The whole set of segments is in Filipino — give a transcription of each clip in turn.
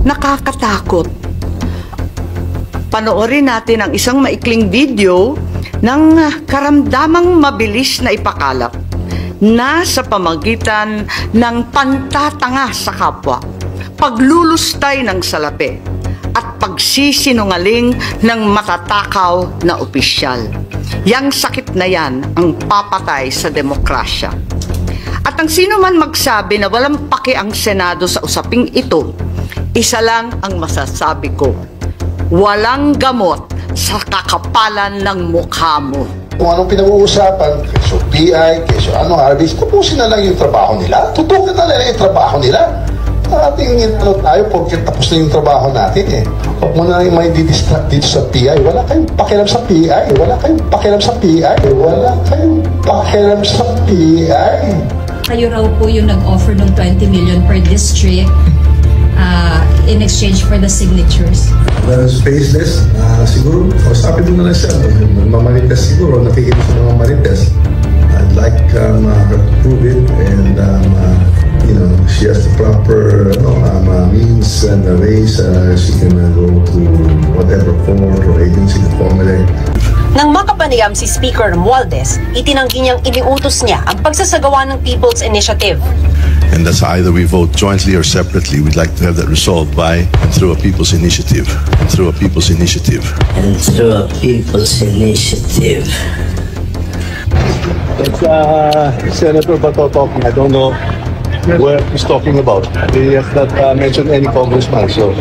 nakakatakot. Panoorin natin ang isang maikling video ng karamdamang mabilis na ipakalat na sa pamagitan ng pantatanga sa kapwa, paglulustay ng salapi, at pagsisinungaling ng matatakaw na opisyal. Yang sakit na yan ang papatay sa demokrasya. At ang sino man magsabi na walang paki ang Senado sa usaping ito, isa lang ang masasabi ko: walang gamot sa kakapalan ng mukha mo. Kung anong pinag-uusapan, keso PI, keso RDs, tapusin na lang yung trabaho nila. Tutukan na lang yung trabaho nila. Ating tayo porket tapos na yung trabaho natin eh. Huwag mo na yung may didistract dito sa PI. Wala kayong pakialam sa PI. Wala kayong pakialam sa PI. Wala kayong pakialam sa PI. Kayo raw po yung nag-offer ng 20 million per district in exchange for the signatures. Spaceless, siguro, kausapin mo na lang siya. Magmamarites siguro, nakikinig sa mga marites. I'd like to prove it and she has the proper means and ways she can go to whatever court or agency to formulate. Nang makapanayam si Speaker Romualdez, itinanggi niyang iniutos niya ang pagsasagawa ng People's Initiative. And that's either we vote jointly or separately. We'd like to have that resolved by and through a People's Initiative. And through a People's Initiative. And through a People's Initiative. It's Senator Bato talking. I don't know where he's talking about. He has not mentioned any congressman, so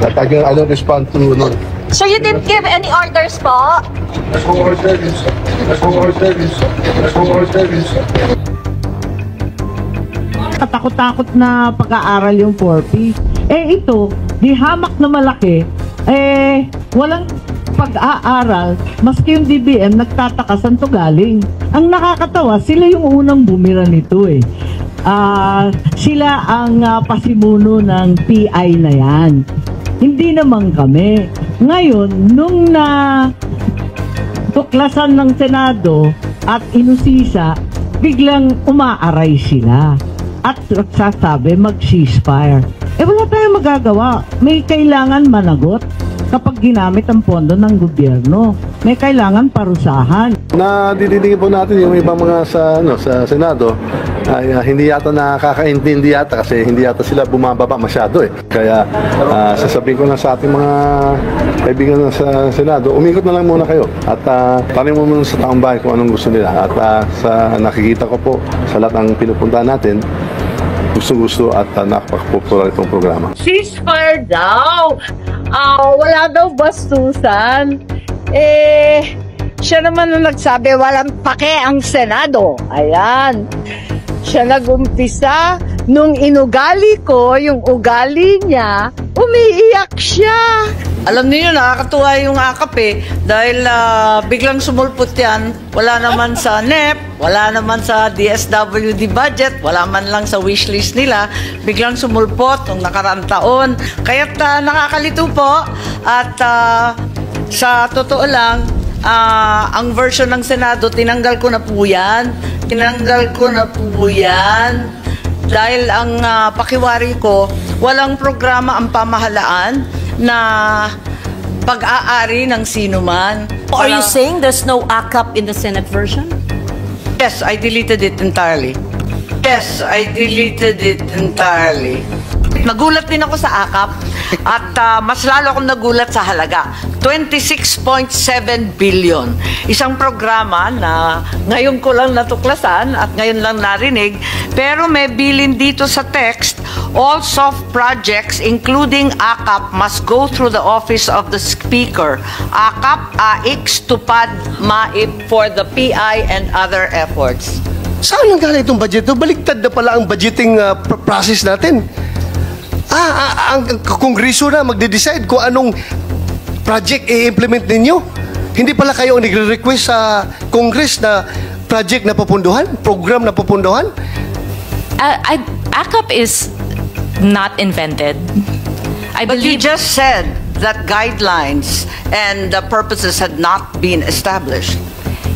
that I don't respond to. No. So you didn't give any orders po? Katakot-takot na pag-aaral yung 4P. Ito, di hamak na malaki, walang pag-aaral, maski yung DBM nagtataka saan to galing. Ang nakakatawa, sila yung unang bumira nito sila ang pasimuno ng PI na yan. Hindi naman kami. Ngayon, nung tuklasan ng Senado at inusisa, biglang umaaray sila. At sasabi mag-ceasefire. Wala tayong magagawa. May kailangan managot kapag ginamit ang pondo ng gobyerno. May kailangan parusahan. Nadidinig po natin yung ibang mga sa Senado ay hindi yata nakakaintindi yata kasi hindi yata sila bumababa masyado eh. Kaya sasabihin ko na sa ating mga kaibigan sa Senado, umikot na lang muna kayo at tanong mo muna sa taong bayan kung anong gusto nila. At sa nakikita ko po sa lahat ng pinupuntahan natin, gusto at nakapagpupular itong programa. Ceasefire daw! Wala daw bastusan. Siya naman ang nagsabi, walang pake ang Senado. Ayan. Siya nagumpisa. Nung inugali ko, yung ugali niya, umiiyak siya. Alam niyo, nakakatuwa yung akap dahil biglang sumulpot yan. Wala naman sa NEP, wala naman sa DSWD budget, wala man lang sa wishlist nila. Biglang sumulpot nung nakaraang taon. Kaya't nakakalito po at sa totoo lang, ang version ng Senado, tinanggal ko na po yan. Dahil ang pakiwari ko, walang programa ang pamahalaan na pag-aari ng sino man. Are you saying there's no AKAP in the Senate version? Yes, I deleted it entirely. Nagulat din ako sa AKAP at mas lalo akong nagulat sa halaga. 26.7 billion. Isang programa na ngayon ko lang natuklasan at ngayon lang narinig, pero may bilin dito sa text, all soft projects including AKAP must go through the office of the Speaker. AKAP, AIX, TUPAD, MAIP for the PI and other efforts. Saan nang galing itong budget? Baligtad na pala ang budgeting process natin. Ang Kongreso na magde-decide kung anong project i-implement ninyo. Hindi pala kayo ang nagre-request sa Congress na project na pupunduhan, program na pupunduhan? AKAP is not invented. But you just said that guidelines and the purposes had not been established.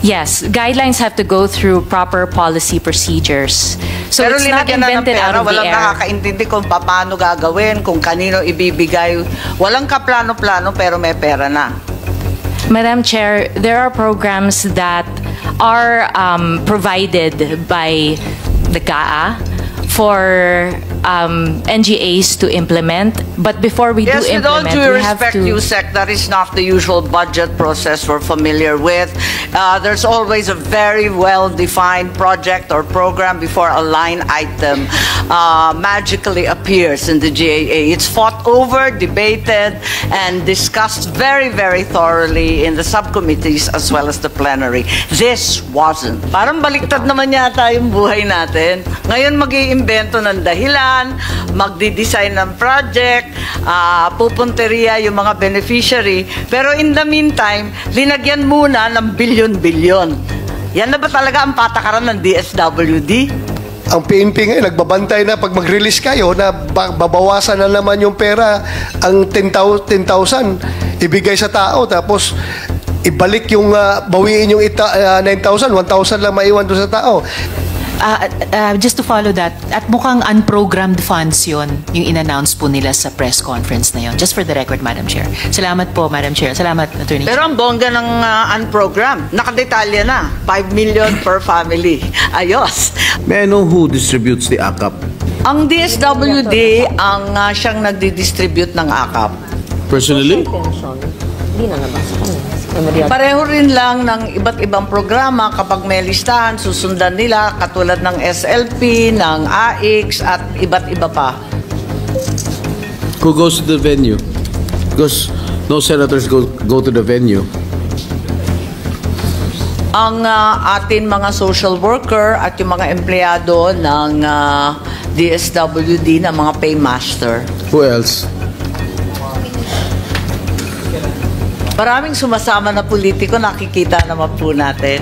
Yes, guidelines have to go through proper policy procedures. So Pero it's not linagyan na ng invented pera, out of the walang air. nakakaintindi kung paano gagawin, kung kanino ibibigay. Walang kaplano-plano pero may pera na. Madam Chair, there are programs that are provided by the GAA for NGAs to implement. But before we Yes, do with all implement, due we have respect, to... USEC, that is not the usual budget process we're familiar with. There's always a very well-defined project or program before a line item magically appears in the GAA. It's fought over, debated, and discussed very, very thoroughly in the subcommittees as well as the plenary. This wasn't. Parang baliktad naman yata yung buhay natin. Ngayon mag-iimbento ng dahilan, magdi-design ng project, pupunteriya yung mga beneficiary. Pero in the meantime, linagyan muna ng bilyon-bilyon. Yan na ba talaga ang patakaran ng DSWD? Ang PNP ngayon, nagbabantay na pag mag-release kayo na babawasan na naman yung pera, ang 10,000 ibigay sa tao, tapos ibalik yung, bawiin yung 9,000, 1,000 lang maiwan doon sa tao. Just to follow that, at mukhang unprogrammed funds yun, yung in-announce po nila sa press conference na yun. Just for the record, Madam Chair. Salamat po, Madam Chair. Salamat, Attorney. Pero ang bongga ng unprogrammed, nakadetalya na, 5 million per family. Ayos. May I know who distributes the AKAP? Ang DSWD ang siyang nagdi-distribute ng AKAP. Personally? Pareho rin lang ng iba't ibang programa kapag may listahan, susundan nila katulad ng SLP, ng AIX at iba't iba pa. Who goes to the venue? Because no senators go to the venue. Ang atin mga social worker at yung mga empleyado ng DSWD na mga paymaster. Who else? Maraming sumasama na politiko, nakikita naman po natin.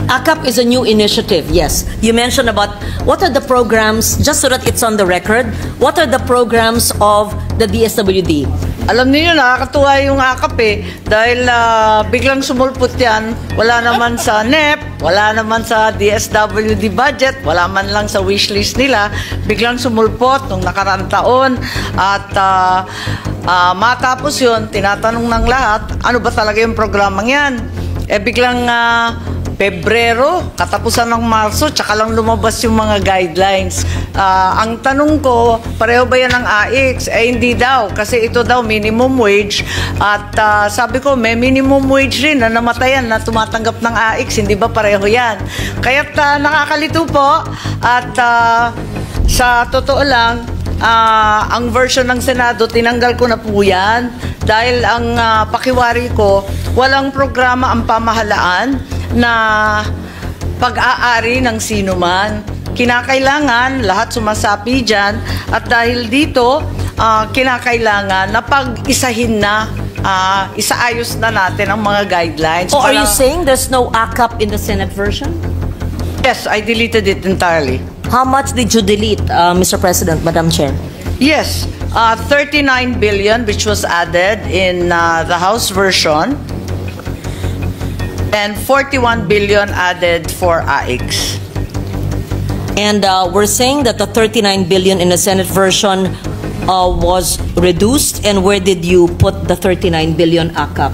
AKAP is a new initiative, yes. You mentioned about what are the programs, just so that it's on the record, what are the programs of the DSWD? Alam niyo, nakakatuwa yung AKAP dahil biglang sumulpot yan, wala naman sa NEP, wala naman sa DSWD budget, wala man lang sa wishlist nila, biglang sumulpot nung nakaraang taon at matapos yun, tinatanong ng lahat, ano ba talaga yung programang yan? Biglang Pebrero, katapusan ng Marso, tsaka lang lumabas yung mga guidelines. Ang tanong ko, pareho ba yan ng AIX? Hindi daw, kasi ito daw minimum wage. At sabi ko, may minimum wage rin na namatayan na tumatanggap ng AIX. Hindi ba pareho yan? Kaya't nakakalito po. At sa totoo lang, ang version ng Senado, tinanggal ko na po yan. Dahil ang pakiwari ko, walang programa ang pamahalaan na pag-aari ng sino man. Kinakailangan, lahat sumasapi dyan, at dahil dito, kinakailangan na pag-isahin na, isaayos na natin ang mga guidelines. Are you saying there's no AKAP in the Senate version? Yes, I deleted it entirely. How much did you delete, Mr. President, Madam Chair? Yes, 39 billion which was added in the House version, and 41 billion added for AIX. And we're saying that the 39 billion in the Senate version was reduced. And where did you put the 39 billion AKAP?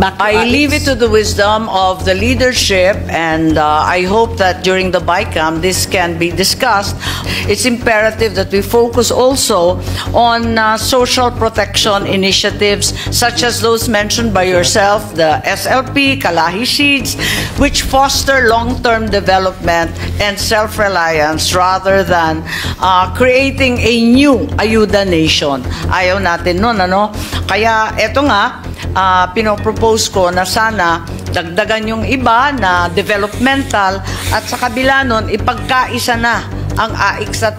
I leave it to the wisdom of the leadership, and I hope that during the BICAM this can be discussed. It's imperative that we focus also on social protection initiatives such as those mentioned by yourself, the SLP, Kalahi Sheets, which foster long-term development and self-reliance rather than creating a new ayuda nation. Ayaw natin nun, ano? Kaya eto nga, pinopropose ko na sana dagdagan yung iba na developmental at sa kabila nun ipagkaisa na ang AIX at